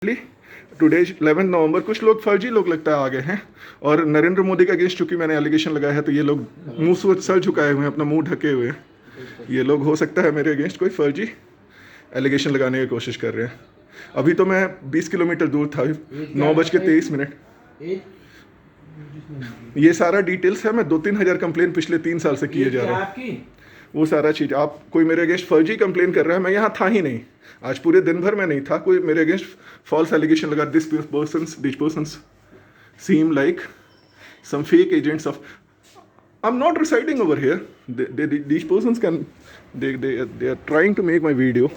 Today 11 नवंबर कुछ लोग फर्जी लोग लगता है आ गए हैं और नरेंद्र मोदी के अगेंस्ट चूंकि मैंने एलिगेशन लगाया है तो ये लोग मुंह से सर झुकाए हुए हैं, अपना मुंह ढके हुए हैं। ये लोग हो सकता है मेरे अगेंस्ट कोई फर्जी एलिगेशन लगाने की कोशिश कर रहे हैं। अभी तो मैं 20 किलोमीटर दूर था, 9:23। ये सारा डिटेल्स है, मैं 2-3 हज़ार कंप्लेन पिछले 3 साल से किए जा रहा हूँ। वो सारा चीज़ आप कोई मेरे अगेंस्ट फर्जी कंप्लेन कर रहा है, मैं यहाँ था ही नहीं, आज पूरे दिन भर मैं नहीं था। कोई मेरे अगेंस्ट फॉल्स एलिगेशन लगा, this persons seem like some fake agents of I'm not residing over here. These persons can they are trying to make my video.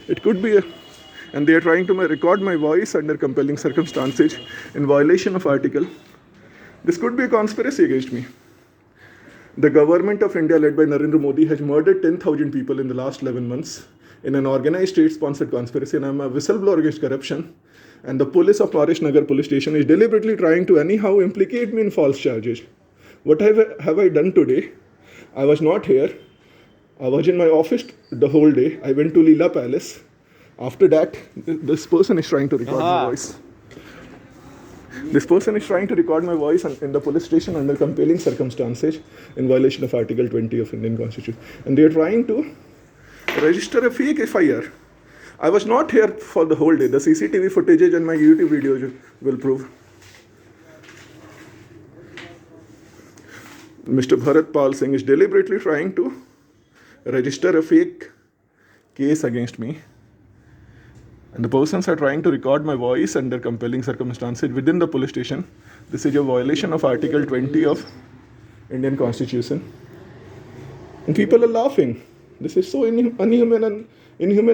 It could be and they are trying to record my voice under compelling circumstances in violation of article. This could be a conspiracy against me. The government of India led by Narendra Modi has murdered 10,000 people in the last 11 months in an organized state-sponsored conspiracy, and I am a whistleblower against corruption. And the police of Parish Nagar police station is deliberately trying to anyhow implicate me in false charges. What have I done today? I was not here. I was in my office the whole day. I went to Leela Palace. After that, this person is trying to record my voice. This person is trying to record my voice in the police station under compelling circumstances in violation of Article 20 of Indian Constitution. And they are trying to register a fake FIR. I was not here for the whole day. The CCTV footages and my YouTube videos will prove. Mr. Bharat Pal Singh is deliberately trying to register a fake case against me. And the persons are trying to record my voice under compelling circumstances within the police station. This is a violation of Article 20 of Indian Constitution. And people are laughing. This is so inhuman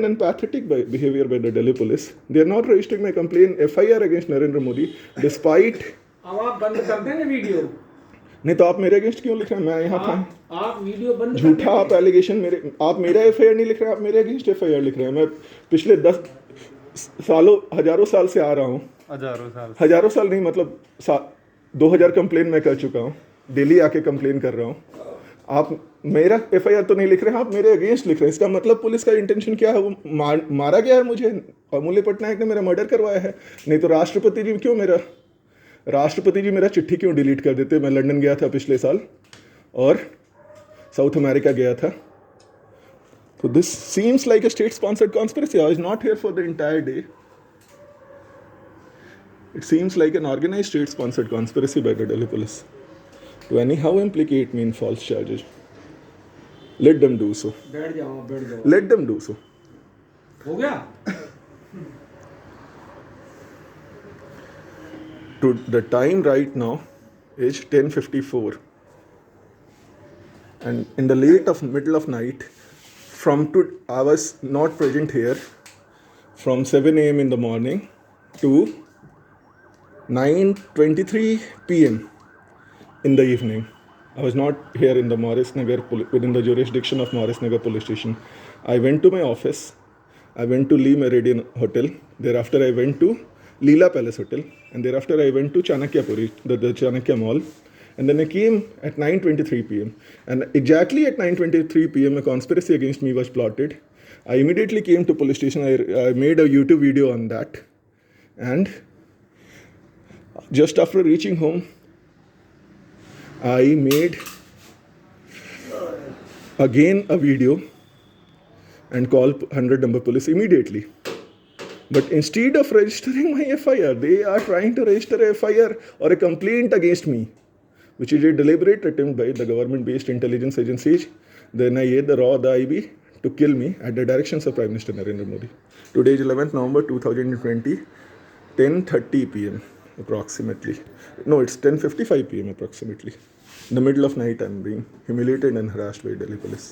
and pathetic behavior by the Delhi police. They are not registering my complaint FIR against Narendra Modi despite. अब आप बंद कर देंगे video? नहीं तो आप मेरे against क्यों लिख रहे हैं? मैं यहाँ था। आप वीडियो बंद झूठा आप एलिगेशन मेरे, आप मेरा FIR नहीं लिख रहे हैं, आप मेरे अगेंस्ट FIR लिख रहे हैं। मैं पिछले 10 सालों हजारों साल से आ रहा हूँ। हजारों साल नहीं, मतलब 2000 कंप्लेन मैं कर चुका हूँ, डेली आके कंप्लेन कर रहा हूँ। आप मेरा FIR तो नहीं लिख रहे हैं, आप मेरे अगेंस्ट लिख रहे हैं। इसका मतलब पुलिस का इंटेंशन क्या है? वो मारा गया है मुझे, अमूल्य पटनायक ने मेरा मर्डर करवाया है। नहीं तो राष्ट्रपति जी मेरा चिट्ठी क्यों डिलीट कर देते? मैं लंदन गया था पिछले साल और साउथ अमेरिका गया था। So this seems like a state-sponsored conspiracy. I was not here for the entire day. It seems like an organized state-sponsored conspiracy by the Delhi police to anyhow implicate me in false charges. Let them do so. बैठ जाओ। Let them do so. हो गया? To the time right now is 10:54, and in the middle of night, I was not present here from 7 a.m. in the morning to 9:23 p.m. in the evening. I was not here in the Maurice Nagar, within the jurisdiction of Maurice Nagar police station. I went to my office. I went to Lee Meridian Hotel. Thereafter, I went to Leela Palace Hotel. And thereafter, I went to Chanakyapuri, the Chanakya Mall. And then I came at 9:23 p.m. And exactly at 9:23 p.m., a conspiracy against me was plotted. I immediately came to police station. I made a YouTube video on that. And just after reaching home, I made again a video and called 100 number police immediately. But instead of registering my FIR, they are trying to register a FIR or a complaint against me, which is a deliberate attempt by the government-based intelligence agencies, the NIA, the RAW, the IB, to kill me at the directions of Prime Minister Narendra Modi. Today is 11th November 2020, 10:30 p.m. approximately. No, it's 10:55 p.m. approximately. In the middle of night, I'm being humiliated and harassed by Delhi police.